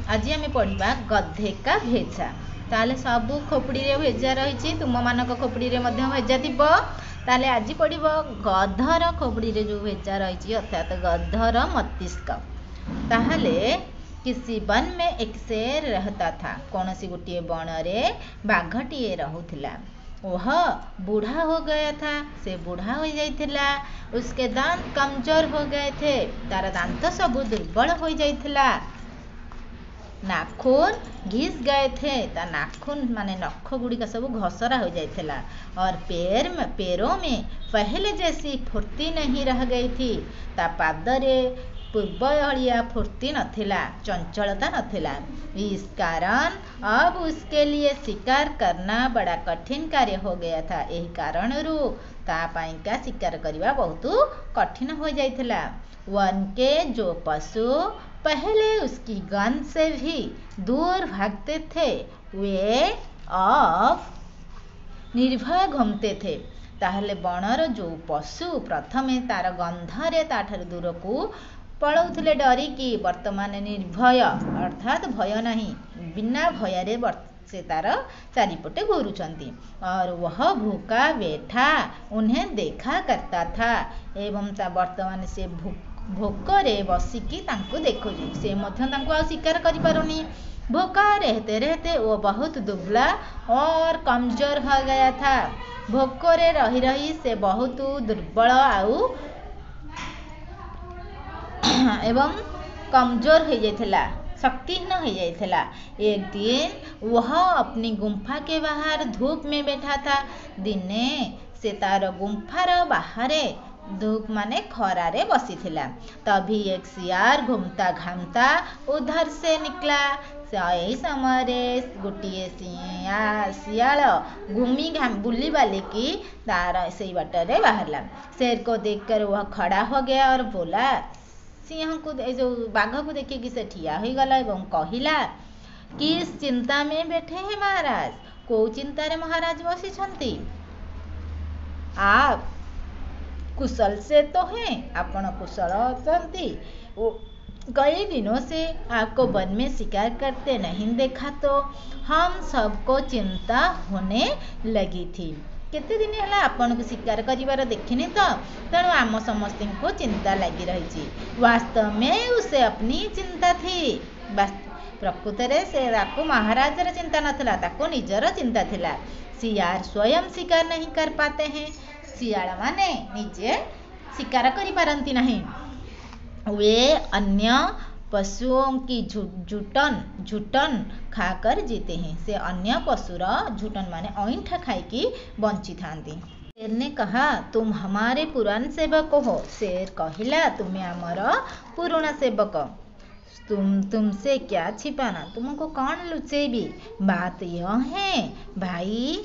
आज आम पढ़ा गधे का भेजा। ताले सबू खोपड़ी रे भेजा रही तुम मानक खोपड़ी रे भेजा थी। ताले आज पढ़ गधर खोपड़ी रे जो भेजा रही अर्थात गधर मस्तिष्क। ताहले किसी वन में एक शेर रहता था। कौन सी गोटे बन रे बाघटीए रहूला। वह बूढ़ा हो गया था। से बूढ़ा हो जाइथिला। उसके दांत कमजोर हो गए थे। तार दांत सब दुर्बल हो जाइथिला। नाखून घिस गए थे। ता नाखून माने नख गुड़िक सब घसरा हो जाइथिला। और पैरों में पहले जैसी फुर्ती नहीं रह गई थी। ता पादरे पूर्व भलिया फुर्ती नथिला, चंचलता नथिला। इस कारण अब उसके लिए शिकार करना बड़ा कठिन कार्य हो गया था। यही कारण रू तापाइका शिकार करना बहुत कठिन हो जाइथिला। वन के जो पशु पहले उसकी गंध से भी दूर भागते थे, वे अब निर्भय घूमते थे। ताहले बनर जो पशु प्रथमे तार गंधरे ताठार दूर को पलाउथिले डरिकी, वर्तमान निर्भय अर्थात भय नहीं, बिना भय से तार चारिपटे घूरुचंती। और वह भूखा बैठा उन्हें देखा करता था एवं वर्तमान से भोकरे बसिकी तांको देखुची। से मध्य तांको आ शिकार करि पारुनी। भूखा रहते रहते वो बहुत दुबला और कमजोर हो गया था। भोकरे रही रही से बहुत दुर्बल आउ एवं कमजोर हो जाइथिला, शक्तिहीन हो जाइथिला। एक दिन वह अपनी गुम्फा के बाहर धूप में बैठा था। दिने से तार गुम्फार बाहरे धूप माने खरारे बसी थिला। तभी एक सियार घूमता घामता उधर से निकला। यही समय गोटे सियाल घूमी बुली बाली की तार से बाटरे बाहरला। शेर को देखकर वह खड़ा हो गया और बोला, सिंह को जो बाघ को देखिए कि से ठिया हो गला एवं कहिला, किस चिंता में बैठे हैं महाराज? को चिंता रे महाराज बसी? आप कुशल से तो हैं, आपण कुशल अछंती। कई दिनों से आपको वन में शिकार करते नहीं देखा तो हम सबको चिंता होने लगी थी। केते दिन है आपन को शिकार करिवार देखिनी तो तेणु आम समस्त को चिंता लगी रही। वास्तव में उसे अपनी चिंता थी। प्रकृत से महाराजर चिंता नथिला, ताको निजर चिंता थिला। सियार स्वयं शिकार नहीं कर पाते हैं। सियाल माने निजे शिकार करि पारंती नहीं। वे अन्य पशुओं की झुटन खाकर जीते हैं। से अन्य पशुर झुटन माने ऐंठा खाई बंची थांती। शेर ने कहा, तुम हमारे पुरान सेवक हो। शेर कहिला, तुम्हें आमर पुराना सेवक। तुमसे क्या छिपाना, तुमको कौन लुचेबी? बात यह है भाई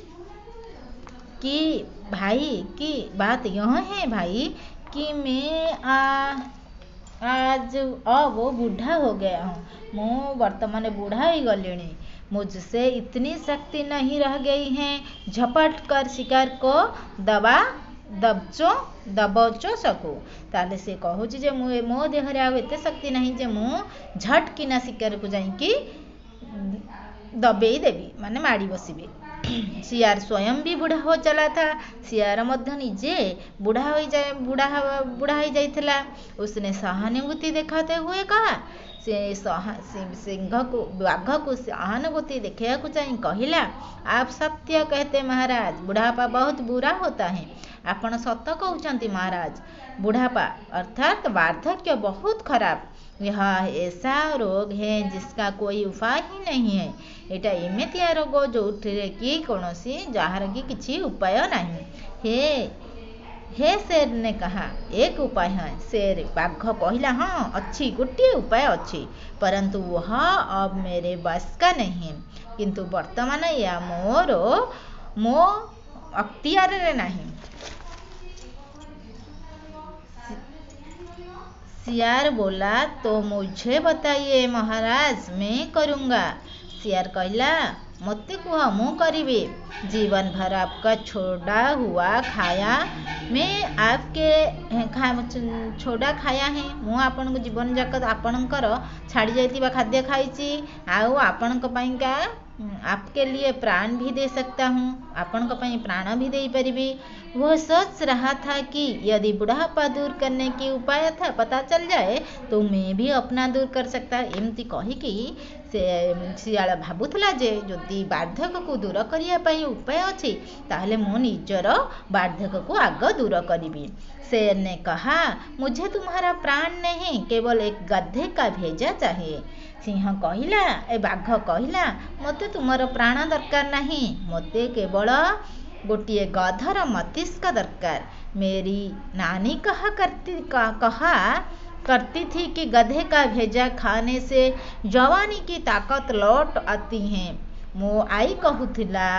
कि मैं आज अब बूढ़ा हो गया हूँ। मैं वर्तमान बूढ़ा ही गलिणी। मुझसे इतनी शक्ति नहीं रह गई है झपट कर शिकार को दबचो सकू। ताले से कहूँ जे मो देहरे आ एते शक्ति नहीं जे मु झटकिना शिकार को जाइकी दबेई देवी माने माड़ी बसिबी। सियार स्वयं भी बूढ़ा हो चला था। सियार मध्य निजे बूढ़ा हो जाइथिला। उसने सहानुभूति दिखाते हुए कहा, बाघ को सहानुभूति देखा चाहिए कहिला, आप सत्य कहते महाराज, बुढ़ापा बहुत बुरा होता है। आपण सत कहते महाराज, बुढ़ापा अर्थात वार्धक्य बहुत खराब। यह ऐसा रोग है जिसका कोई उपाय ही नहीं है। एटा एमितिया रोग जो कि कौनसी जार की किसी उपाय नहीं। हे शेर ने कहा, एक उपाय है। शेर बाघ कहला, हाँ अच्छी गोटे उपाय अच्छी, परंतु वह अब मेरे बस का नहीं। किंतु वर्तमान या मो अख्तियार रे नहीं। सियार बोला, तो मुझे बताइए महाराज, मैं करूँगा। सियार कहला, मते कुह मु करिबे। जीवन भर आपका छोड़ा हुआ खाया मैं आपके छोड़ा खाया है। मु आपण जीवन जाक आपणकर छाड़ी जाइतिबा खाद्य खाइची आउ आपणक पाइंका आपके लिए प्राण भी दे सकता हूँ। आपणक पाई प्राण भी दे परिबी। वो सोच रहा था कि यदि बुढ़ापा दूर करने की उपाय था पता चल जाए तो मैं भी अपना दूर कर सकता। एमती कहिकी से शियाल भाबुथला जे जदि बार्धक्य को दूर करिया पाई उपाय अछि ताहले मो निजर बार्धक्य को आग दूर करिबी। शेर ने कहा, मुझे तुम्हारा प्राण नहीं, केवल एक गधे का भेजा चाहिए। सिंह कहिला ए बाघ कहिला, मते तुमर प्राण दरकार नहीं, मते केवल गोटिए गधर मस्तिष्क दरकार। मेरी नानी कहा करती थी कि गधे का भेजा खाने से जवानी की ताकत लौट आती है। मो आई कहूथिला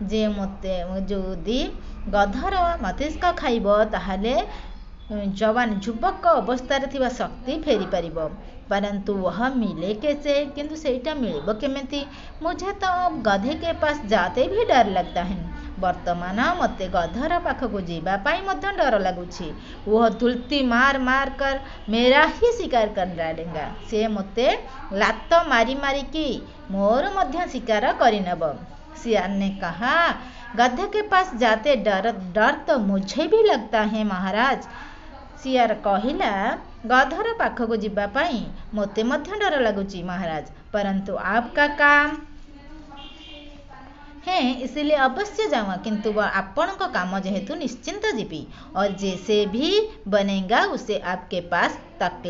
जे मते जदि गधर मस्तिष्क खाइब ताहले जवान युवक अवस्था थिबा शक्ति फेरी परिब, परंतु वह मिले कैसे? किंतु सेटा मिलिब केमिति? मुझे तो अब गधे के पास जाते भी डर लगता है। वर्तमान मते गधर पाखक जीवा पाई मध्य डर लगुछि। वह तुलती मार मार कर मेरा ही शिकार कर डालेगा। से मते लात मारी मारी की मोर मध्य शिकार करिनब। सियार ने कहा, गधे के पास जाते डर तो मुझे भी लगता है महाराज। सियार कहिला, गधर पाखक जीवा पाई मते मध्य डर लगुछि महाराज, परंतु आपका काम है इसलिए अवश्य जाऊँगा, किंतु वह आपण का काम जेहेतु निश्चिंत जीवी और जैसे भी बनेगा उसे आपके पास तक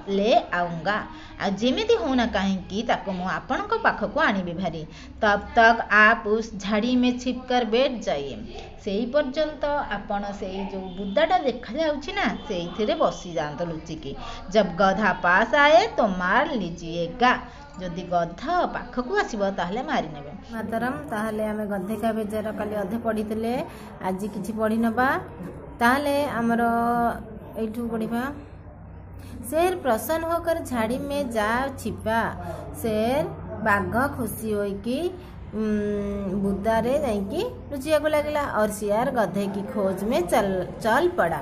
ले आऊँगा। आ जेमिति होना कहीं ताको मु आपण को पाखक आनिबी भारी। तब तक आप उस झाड़ी में छिप कर बैठ जाइए। सेई पर्यंत आपण से जो बुदाटा देखा जाउछि ना सेइथिरे बसी जांत लुचिकी। जब गधा पास आए तो मार लीजिएगा, जदि गधा पाखक आसीबो ताहले मारी नेबे। मातरम ताहले आमे गधे का बेजार काली अधे पढ़ितले, आज किछि पढ़ी नबा। ताहले हमरो एठू पढ़िबा। शेर प्रसन्न होकर झाड़ी में जा छिपा। शेर बाघ खुशी होई कि बुदारे जाइकी लुचिया को लगला और सियार गधे की खोज में चल पड़ा।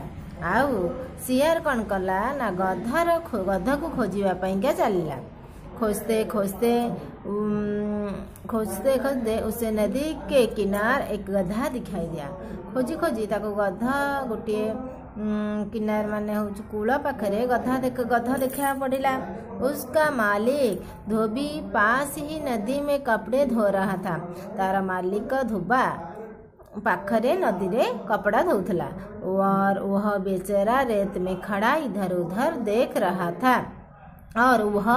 आउ सियार कौन कला ना गधा को खोजिबा पाइंका चलिला। खोजते खोजते उसे नदी के किनार एक गधा दिखाई दिया। खोजी खोजी ताको गधा गोटे किनार माने हूँ कूल पाखरे गधा देखा पड़िला। उसका मालिक धोबी पास ही नदी में कपड़े धो रहा था। तारा मालिक धोबा पाखरे नदी रे कपड़ा धोथला और वह बेचारा रेत में खड़ा इधर उधर देख रहा था। और वह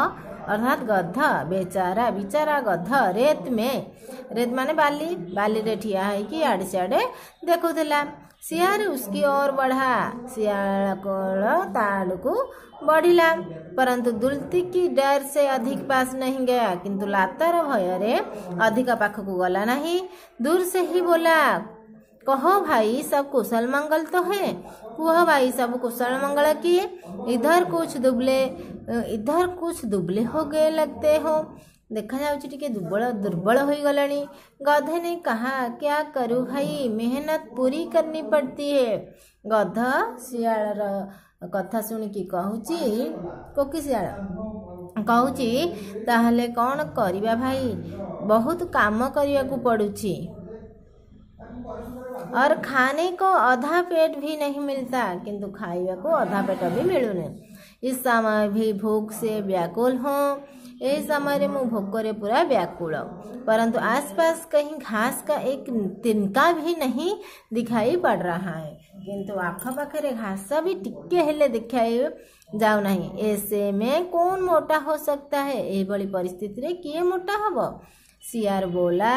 अर्थात गधा बेचारा गधा रेत माने बाली रे ठिया है कि आड़े सियाड़े देखुला। सियार उसकी ओर बढ़ा। सियाल ताड़ को बढ़िला, परंतु दुलती की डर से अधिक पास नहीं गया, किंतु लातर भय रे अधिक पाख को गला नहीं। दूर से ही बोला, कहो भाई सब कुशल मंगल तो है। कुह भाई सब कुशल मंगल किए। इधर कुछ दुबले हो गए लगते हो। देखा जाउछि टिके दुर्बल हो गलानी। गधे ने कहा, क्या करूं भाई, मेहनत पूरी करनी पड़ती है। गधा सियाळर कथा सुनिकी कहूची, कोकी सियाळ कहूची, ताहले कौन करिबा भाई, बहुत काम करिया को पड़ुची और खाने को आधा पेट भी नहीं मिलता, किंतु खाइबा को आधा पेट भी मिलुने। इस समय भी भूख से व्याकुल हूँ। इस समय मु भोकरे पूरा व्याकुल, परंतु आसपास कहीं घास का एक तिनका भी नहीं दिखाई पड़ रहा है, किंतु आख पाखे घास भी टिके हेले दिखाई जाऊ नहीं। ऐसे में कौन मोटा हो सकता है? ए बड़ी परिस्थिति रे किए मोटा हब? सियार बोला,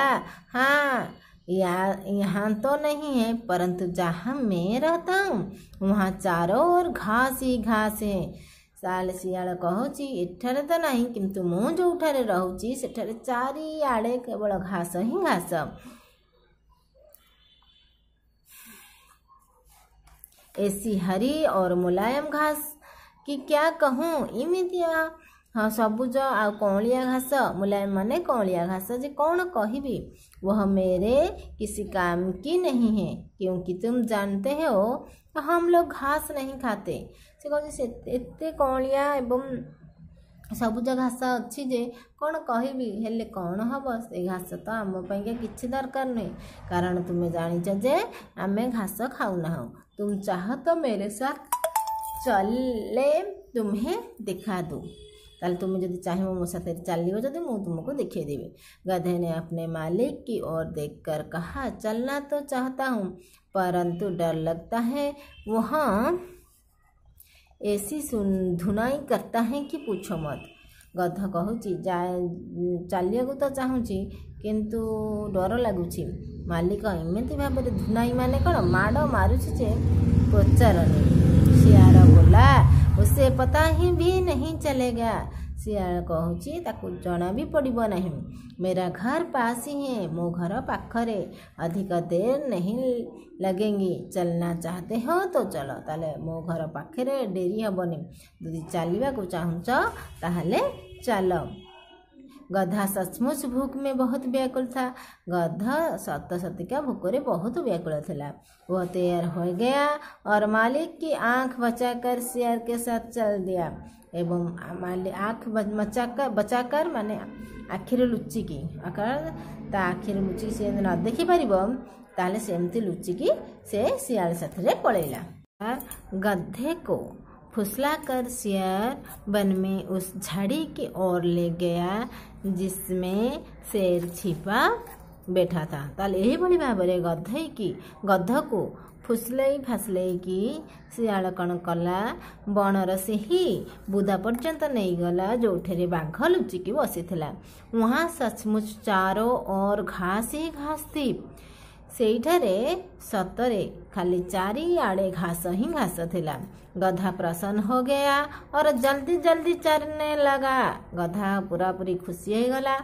हाँ यहाँ तो नहीं है, परंतु जहाँ मैं रहता हूँ वहाँ चारों ओर घास ही घास है। साल सियाल कहूची, एठारे तो नहीं, किंतु मु जोठारे रहूची सेठारे चारिआडे केवल घास ही घास। ऐसी हरी और मुलायम घास कि क्या कहूँ। इमितिया हाँ सबुज आ कौलिया घास मुलायम माने कौलिया घास जे कौन कहबी वह मेरे किसी काम की नहीं है क्योंकि तुम जानते हो हम लोग घास नहीं खाते। से कहे एते कौलिया एवं सबुज घास अच्छी जे कौन कहबी हेले कौन हम से घास तो आम किसी दरकार नहीं कारण तुम्हें जानिच जे आमे घास खाऊना। तुम चाह तो मेरे साथ चले तुम्हें दिखा दूँ ताल तुम्हें जब चाहिए मो साथ चलो जब मुझे तुमको दिखे देवी। गधे ने अपने मालिक की ओर देखकर कहा चलना तो चाहता हूँ परंतु डर लगता है वहाँ ऐसी धुनाई करता है कि पूछो मत। गध कहूची चलिया तो चाहूँगी किंतु डर लगुच। मालिक एमती भाव में धुनाई माने कौन माड़ मारुची जे पचारनी। सियार बोला उसे पता ही भी नहीं चलेगा। सियाल कहूची ताकू जना भी पड़िबो नहीं मेरा घर पास ही है मो घर पाखरे अधिक देर नहीं लगेंगी चलना चाहते हो तो चलो ताले मो घर पाखरे डेरी हेबनी यदि चलवा को चाहूच ताहले चलो। गधा सचमुच भूख में बहुत व्याकुल था। गधा सत सतिका भूखरे बहुत व्याकुल था। वह तैयार हो गया और मालिक की आंख बचाकर सियार के साथ चल दिया एवं मालिक आँख बचाकर माने आखिर लुचिकी आकार आखिर लुचिकी से न देखी पारे सेमती लुचिकी से सियाल साथ पलैला। गधे को फुसला कर सियार वन में उस झाड़ी की ओर ले गया जिसमें शेर छिपा बैठा था। ताल यही भली भाव में गध को फुसलई फासलई की सियाल कण कला बणर से ही बुदा पर्यंत नहीं गला जो ठेरे बाघ लुचिकी बसी थिला। वहाँ सचमुच चारों ओर घास ही घास थी। सेठारे सतरे खाली चारिआड़े घास ही घास थिला। गधा प्रसन्न हो गया और जल्दी जल्दी चरने लगा। गधा पूरा पूरी खुशी हो गला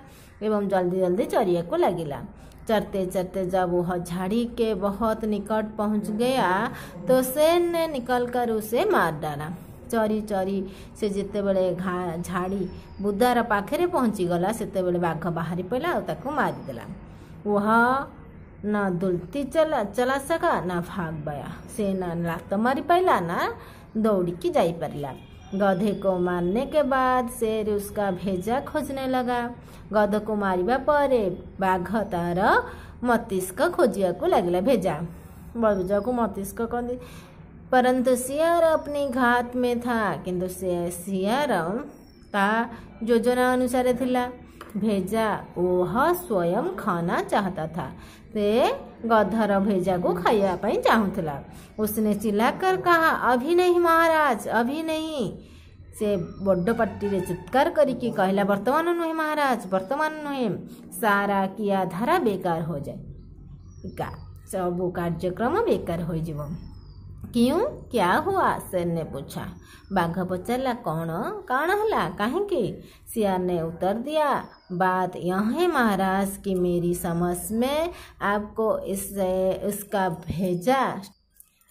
एवं जल्दी जल्दी चरिया को लगिला। चरते चरते जब वह झाड़ी के बहुत निकट पहुंच गया तो शेर ने निकलकर उसे मार डाला। चरी चरी से जिते बड़े झाड़ी बुदार पाखरे पहुंची गला सेते बड़े बाघ बाहरी पड़ा और ताको मारिदेला। वह न दुलती चला सका न भाग पाया। से न लात मारी पाइला न दौड़ी जाई पारिला। गधे को मारने के बाद शेर उसका भेजा खोजने लगा। गध को मारिबा परे बाघ तार मस्तिष्क खोजिया को लगला। भेजा बड़जा को मस्तिष्क कहते परंतु सियार अपनी घात में था किंतु सियार ता योजना अनुसार थिला। भेजा वह स्वयं खाना चाहता था। से गधर भेजा को खाइया पाई चाहूला। उसने चिल्लाकर कहा अभी नहीं महाराज अभी नहीं। से बड़ पार्टी रे चित्कार करिकी कहला वर्तमान नुहे महाराज वर्तमान नुहे सारा किया धारा बेकार हो जाए सब कार्यक्रम बेकार हो जीव। क्यों क्या हुआ शेर ने पूछा। बाघ पचारा कौन कौन हला कहीं। सियार ने उत्तर दिया बात यह है महाराज कि मेरी समझ में आपको इसका भेजा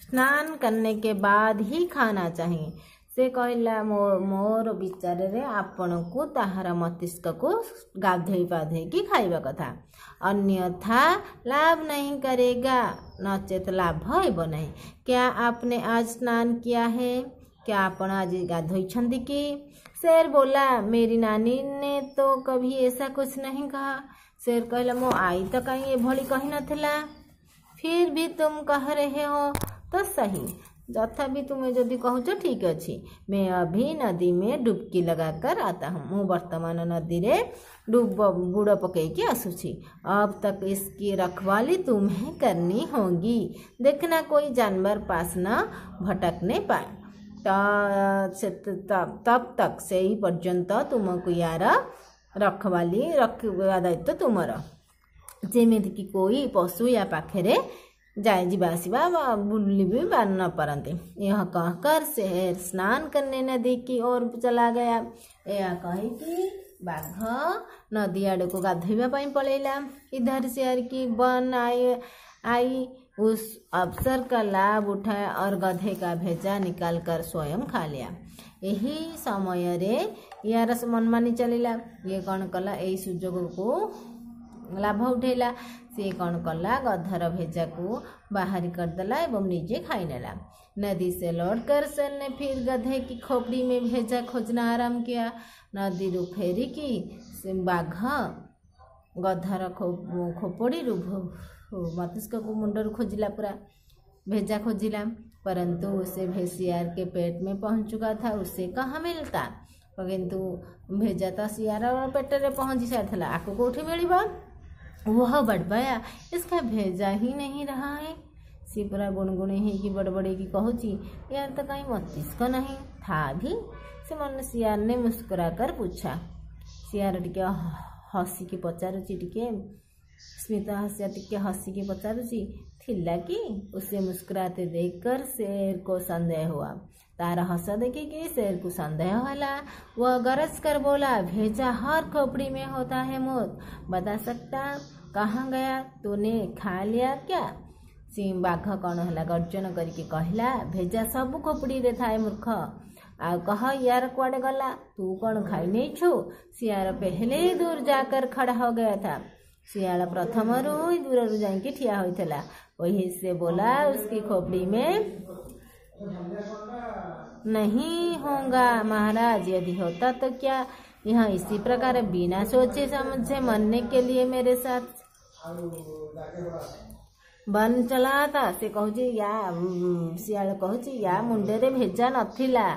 स्नान करने के बाद ही खाना चाहिए। से कहला मोर विचार रे आपण को ताहार मस्तिष्क को गाधोई पाधोई की खाइबा कथा अन्यथा लाभ नहीं करेगा नचेत लाभ हेब नहीं। क्या आपने आज स्नान किया है? क्या आपण आज गाधोई छंदी की? शेर बोला मेरी नानी ने तो कभी ऐसा कुछ नहीं कहा। शेर कहला मो आई तो कहीं ये भली कही नथिला। फिर भी तुम कह रहे हो तो सही जथा भी तुम्हें यदि कहूच ठीक अच्छी। मैं अभी नदी में डुबकी लगाकर आता हूँ। मैं वर्तमान नदी रे बुड़ पकई आसूची। अब तक इसकी रखवाली तुम्हें करनी होगी। देखना कोई जानवर पास न भटकने पाए। तब तक से ही पर्यंत तुमको यार रखवाली रखा दायित्व तुमर। जेमिति कि कोई पशु या पाखे जाए जीवासीबा बुली भी न पारते। यह कहकर शेर स्नान करने नदी की ओर चला गया। यह कही कि बाघ नदी आड़ को गाधोइबा पलैला। इधर शेर की बन आई उस अवसर का लाभ उठाया और गधे का भेजा निकालकर स्वयं खा लिया। यही समय रे यार मनमानी चलला। ये कौन कला यही सुजोग को लाभ उठेला। सी कौन कला गधर भेजा को बाहरी करदेला एवं निजे खाईनेला। नदी से लौटकर सेल ने फिर गधे की खोपड़ी में भेजा खोजना आरंभ किया। नदी रू फेरी की बाघ गधर खोपड़ी रू मस्तिष्क को मुंडर खोजिला, पूरा भेजा खोजिला, परंतु उसे भेसियार के पेट में पहुंच चुका था। उसे कहाँ मिलता, किंतु भेजा तो सियार पेट में पहुंची सारा। आपको कौटी मिल वह बड़बाया, इसका भेजा ही नहीं रहा है। सी पूरा गुणगुणी है कि बड़बड़े की कहूची यार तो कहीं मस्तिष्क नहीं था भी। से मन सियार ने मुस्कुरा कर पूछा। सियार टिके हसिकी पचारुची, टिके स्मित हसिया टिके हसिकी पचारुची थिला कि उसे मुस्कुराते देखकर शेर को संदेह हुआ। तारा हंस देखी कि शेर को संदेह होला। वह गरज कर बोला, भेजा हर खोपड़ी में होता है मौत, बता सकता कहाँ गया, तूने खा लिया क्या? सिंह बाघ कौन है गर्जन करके कहला, भेजा सब खोपड़ी रे थाए मूर्ख, आ कह यार कुआड़े गला, तू कौन खाई नहीं छु? सियार पहले ही दूर जाकर खड़ा हो गया था। सियाल प्रथम ही दूर जाके ठिया होता। वही से बोला, उसकी खोपड़ी में नहीं होगा महाराज, यदि होता तो क्या यहाँ इसी प्रकार बिना सोचे समझे मरने के लिए मेरे साथ बन चला था। से कहूँ या सियाल कहूँ या मुंडे रे भेजा नथिला,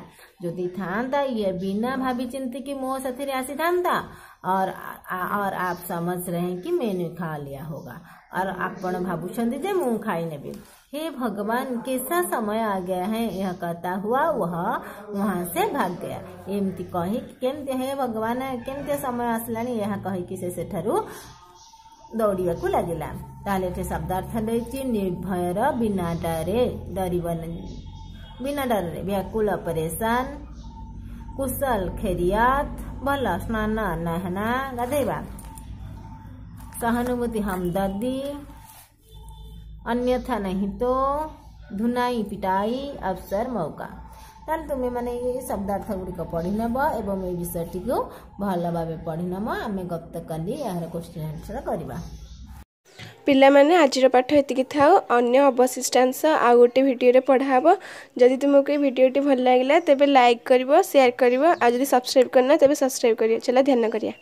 जदि था ये बिना भाभी चिंती की मो साथी आसी था और आप समझ रहे हैं कि मैंने खा लिया होगा और आपण भावुंट जे मु खाई नेबी। हे भगवान, कैसा समय आ गया है। यह कहता हुआ वह वहां से भाग गया। एमती कही केमती हे भगवान केमती समय आसला, यह कहीकि से सेठारू दौड़िया को लगिला। ताले शब्दार्थ देछि निर्भयर बिना डरे, बिना डर व्याकुल परेशान, कुशल खेरियात, भल स्नान नहना गाधेबा, सहानुभूति हमदर्दी, अन्यथा नहीं तो धुनाई पिटाई अवसर मौका। ताल तुम्हें माने ये शब्दार्थ गुड़िक पढ़ी नब एवं ये विषयटी को भल भाव पढ़ी नब। आम गत काली यार क्वेश्चन आंसर करवा। पिला माने आज पाठ एतिकी थाओ, अन्य अवशिष्टांश आ गोटे वीडियो रे पढ़ाबो। जदि तुमको ये वीडियोटी भल लागिला तेबे लाइक करिवो, शेयर करिवो, आ जदि सब्सक्राइब करना तेबे सब्सक्राइब करियो। चला ध्यान करिया।